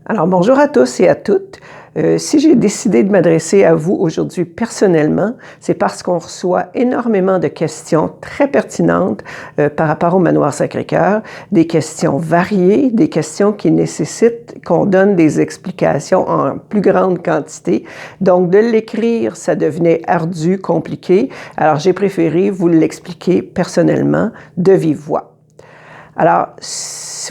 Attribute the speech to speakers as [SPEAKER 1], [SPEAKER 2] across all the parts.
[SPEAKER 1] Alors, bonjour à tous et à toutes. Si j'ai décidé de m'adresser à vous aujourd'hui personnellement, c'est parce qu'on reçoit énormément de questions très pertinentes par rapport au Manoir Sacré-Cœur, des questions variées, des questions qui nécessitent qu'on donne des explications en plus grande quantité. Donc, de l'écrire, ça devenait ardu, compliqué. Alors, j'ai préféré vous l'expliquer personnellement de vive voix. Alors,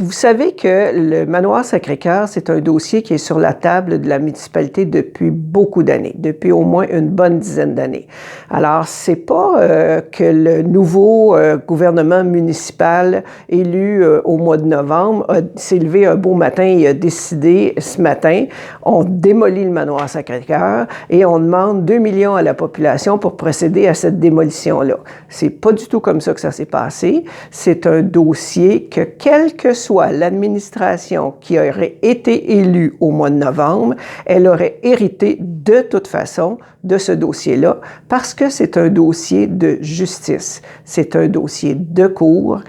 [SPEAKER 1] vous savez que le Manoir Sacré-Cœur, c'est un dossier qui est sur la table de la municipalité depuis beaucoup d'années, depuis au moins une bonne dizaine d'années. Alors, c'est pas que le nouveau gouvernement municipal élu au mois de novembre s'est levé un beau matin et a décidé ce matin, on démolit le Manoir Sacré-Cœur et on demande 2 millions à la population pour procéder à cette démolition-là. C'est pas du tout comme ça que ça s'est passé. C'est un dossier que quelle que soit l'administration qui aurait été élue au mois de novembre, elle aurait hérité de toute façon de ce dossier-là parce que c'est un dossier de justice. C'est un dossier de cour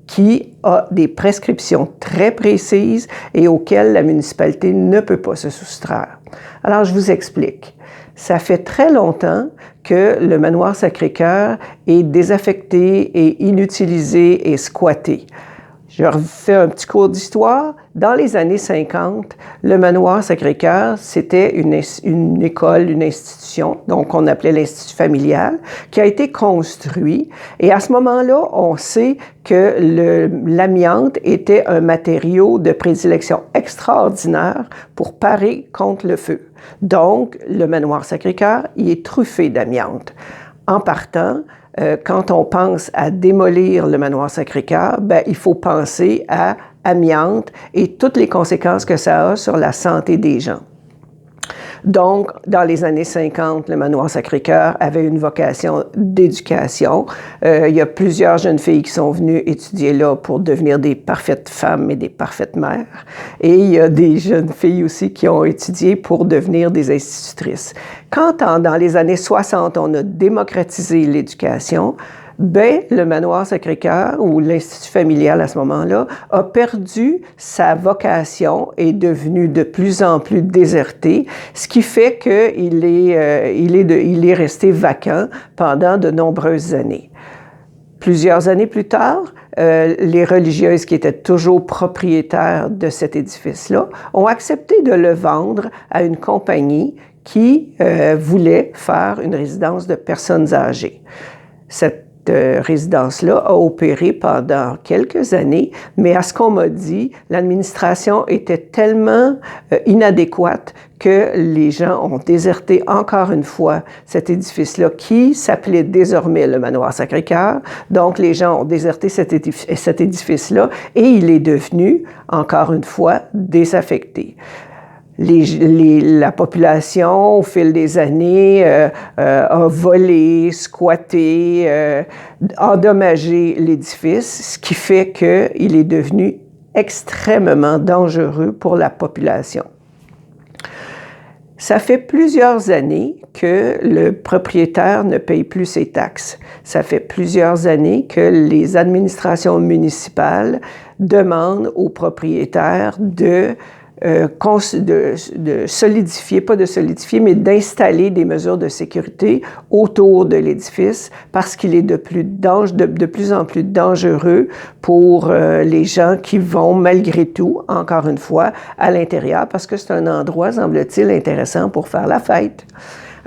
[SPEAKER 1] qui a des prescriptions très précises et auxquelles la municipalité ne peut pas se soustraire. Alors, je vous explique. Ça fait très longtemps que le Manoir Sacré-Cœur est désaffecté et inutilisé et squatté. Je refais un petit cours d'histoire. Dans les années 50, le Manoir Sacré-Cœur, c'était une école, une institution, donc on appelait l'Institut familial, qui a été construit. Et à ce moment-là, on sait que l'amiante était un matériau de prédilection extraordinaire pour parer contre le feu. Donc, le Manoir Sacré-Cœur, il est truffé d'amiante. En partant, quand on pense à démolir le Manoir Sacré-Cœur, il faut penser à amiante et toutes les conséquences que ça a sur la santé des gens. Donc, dans les années 50, le Manoir Sacré-Cœur avait une vocation d'éducation. Il y a plusieurs jeunes filles qui sont venues étudier là pour devenir des parfaites femmes et des parfaites mères. Et il y a des jeunes filles aussi qui ont étudié pour devenir des institutrices. Quand dans les années 60, on a démocratisé l'éducation, le Manoir Sacré-Cœur, ou l'Institut familial à ce moment-là, a perdu sa vocation et est devenu de plus en plus déserté, ce qui fait qu'il est resté vacant pendant de nombreuses années. Plusieurs années plus tard, les religieuses qui étaient toujours propriétaires de cet édifice-là ont accepté de le vendre à une compagnie qui voulait faire une résidence de personnes âgées. Cette résidence-là a opéré pendant quelques années, mais à ce qu'on m'a dit, l'administration était tellement inadéquate que les gens ont déserté encore une fois cet édifice-là qui s'appelait désormais le Manoir Sacré-Cœur. Donc, les gens ont déserté cet édifice-là et il est devenu, encore une fois, désaffecté. La population, au fil des années, a volé, squatté, endommagé l'édifice, ce qui fait qu'il est devenu extrêmement dangereux pour la population. Ça fait plusieurs années que le propriétaire ne paye plus ses taxes. Ça fait plusieurs années que les administrations municipales demandent aux propriétaires de solidifier, pas de solidifier, mais d'installer des mesures de sécurité autour de l'édifice parce qu'il est de plus en plus dangereux pour les gens qui vont malgré tout, encore une fois, à l'intérieur parce que c'est un endroit, semble-t-il, intéressant pour faire la fête.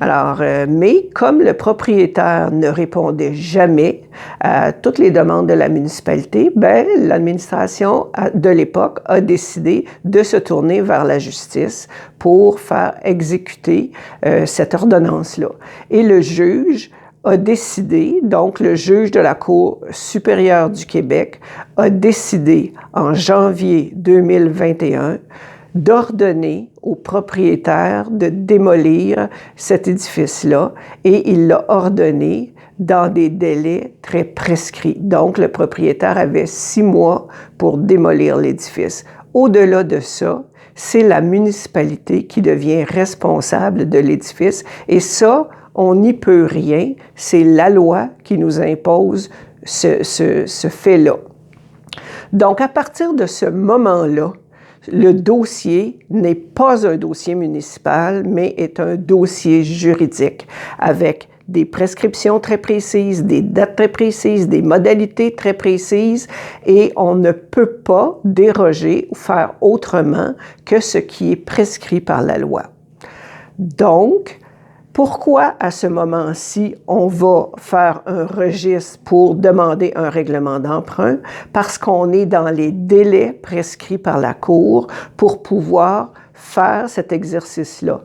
[SPEAKER 1] Alors, mais comme le propriétaire ne répondait jamais à toutes les demandes de la municipalité, l'administration de l'époque a décidé de se tourner vers la justice pour faire exécuter cette ordonnance-là. Et le juge a décidé, donc le juge de la Cour supérieure du Québec a décidé en janvier 2021 d'ordonner au propriétaire de démolir cet édifice-là et il l'a ordonné dans des délais très prescrits. Donc, le propriétaire avait 6 mois pour démolir l'édifice. Au-delà de ça, c'est la municipalité qui devient responsable de l'édifice et ça, on n'y peut rien. C'est la loi qui nous impose ce fait-là. Donc, à partir de ce moment-là, le dossier n'est pas un dossier municipal, mais est un dossier juridique avec des prescriptions très précises, des dates très précises, des modalités très précises, et on ne peut pas déroger ou faire autrement que ce qui est prescrit par la loi. Donc, pourquoi à ce moment-ci, on va faire un registre pour demander un règlement d'emprunt? Parce qu'on est dans les délais prescrits par la Cour pour pouvoir faire cet exercice-là.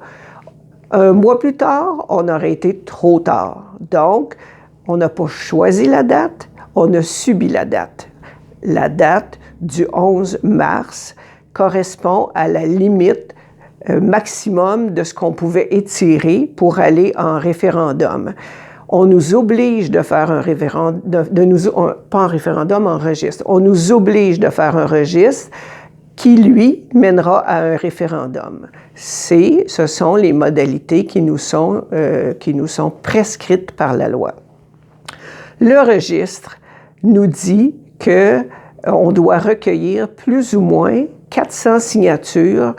[SPEAKER 1] Un mois plus tard, on aurait été trop tard. Donc, on n'a pas choisi la date, on a subi la date. La date du 11 mars correspond à la limite maximum de ce qu'on pouvait étirer pour aller en référendum. On nous oblige de faire un référendum, pas en référendum, en registre. On nous oblige de faire un registre qui, lui, mènera à un référendum. Ce sont les modalités qui nous sont prescrites par la loi. Le registre nous dit qu'on doit recueillir plus ou moins 400 signatures.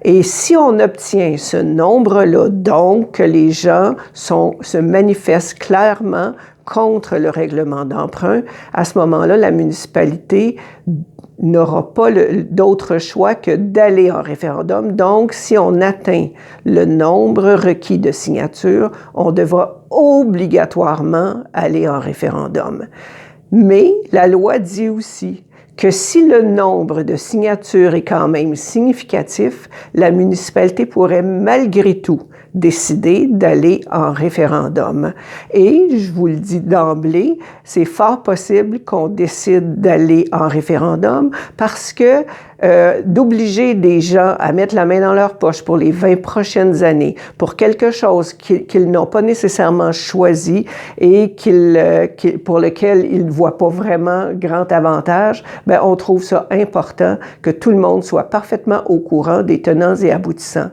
[SPEAKER 1] Et si on obtient ce nombre-là, donc que les gens se manifestent clairement contre le règlement d'emprunt, à ce moment-là, la municipalité n'aura pas d'autre choix que d'aller en référendum. Donc, si on atteint le nombre requis de signatures, on devra obligatoirement aller en référendum. Mais la loi dit aussi que si le nombre de signatures est quand même significatif, la municipalité pourrait malgré tout décider d'aller en référendum. Et je vous le dis d'emblée, c'est fort possible qu'on décide d'aller en référendum parce que d'obliger des gens à mettre la main dans leur poche pour les 20 prochaines années, pour quelque chose qu'ils n'ont pas nécessairement choisi et pour lequel ils ne voient pas vraiment grand avantage, bien, on trouve ça important que tout le monde soit parfaitement au courant des tenants et aboutissants.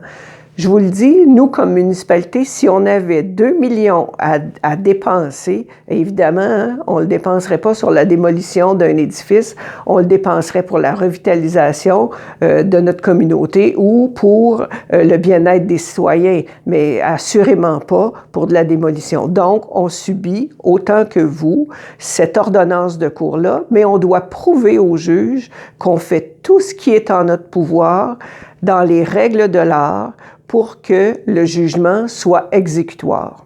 [SPEAKER 1] Je vous le dis, nous, comme municipalité, si on avait 2 millions à dépenser, évidemment, hein, on ne le dépenserait pas sur la démolition d'un édifice, on le dépenserait pour la revitalisation de notre communauté ou pour le bien-être des citoyens, mais assurément pas pour de la démolition. Donc, on subit, autant que vous, cette ordonnance de cour-là, mais on doit prouver au juge qu'on fait tout ce qui est en notre pouvoir dans les règles de l'art pour que le jugement soit exécutoire.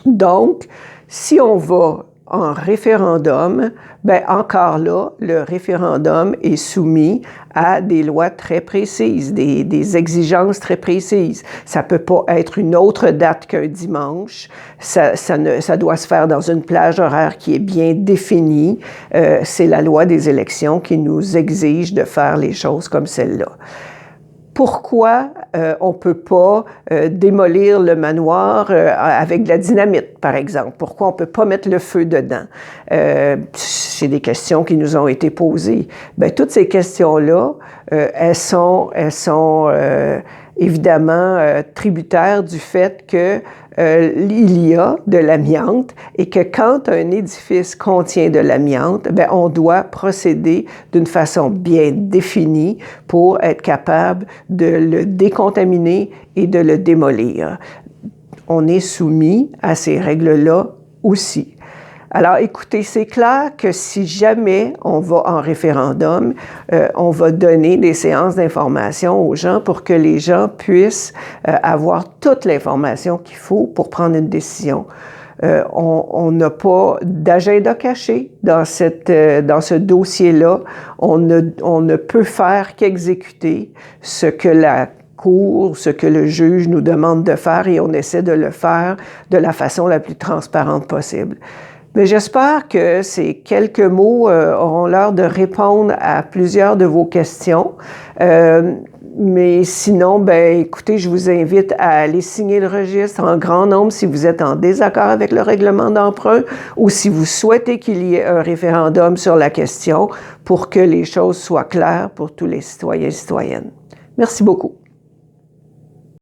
[SPEAKER 1] Donc, si on va en référendum, bien encore là, le référendum est soumis à des lois très précises, des exigences très précises. Ça peut pas être une autre date qu'un dimanche. Ça doit se faire dans une plage horaire qui est bien définie. C'est la loi des élections qui nous exige de faire les choses comme celle-là. Pourquoi on ne peut pas démolir le manoir avec de la dynamite, par exemple? Pourquoi on ne peut pas mettre le feu dedans? C'est des questions qui nous ont été posées. Bien, toutes ces questions-là, elles sont évidemment tributaires du fait que il y a de l'amiante et que quand un édifice contient de l'amiante, bien, on doit procéder d'une façon bien définie pour être capable de le décontaminer et de le démolir. On est soumis à ces règles-là aussi. Alors, écoutez, c'est clair que si jamais on va en référendum, on va donner des séances d'information aux gens pour que les gens puissent avoir toute l'information qu'il faut pour prendre une décision. On n'a pas d'agenda caché dans ce dossier-là. On ne peut faire qu'exécuter ce que la Cour, ce que le juge nous demande de faire et on essaie de le faire de la façon la plus transparente possible. Mais j'espère que ces quelques mots auront l'air de répondre à plusieurs de vos questions. Mais sinon, ben, écoutez, je vous invite à aller signer le registre en grand nombre si vous êtes en désaccord avec le règlement d'emprunt ou si vous souhaitez qu'il y ait un référendum sur la question pour que les choses soient claires pour tous les citoyens et citoyennes. Merci beaucoup.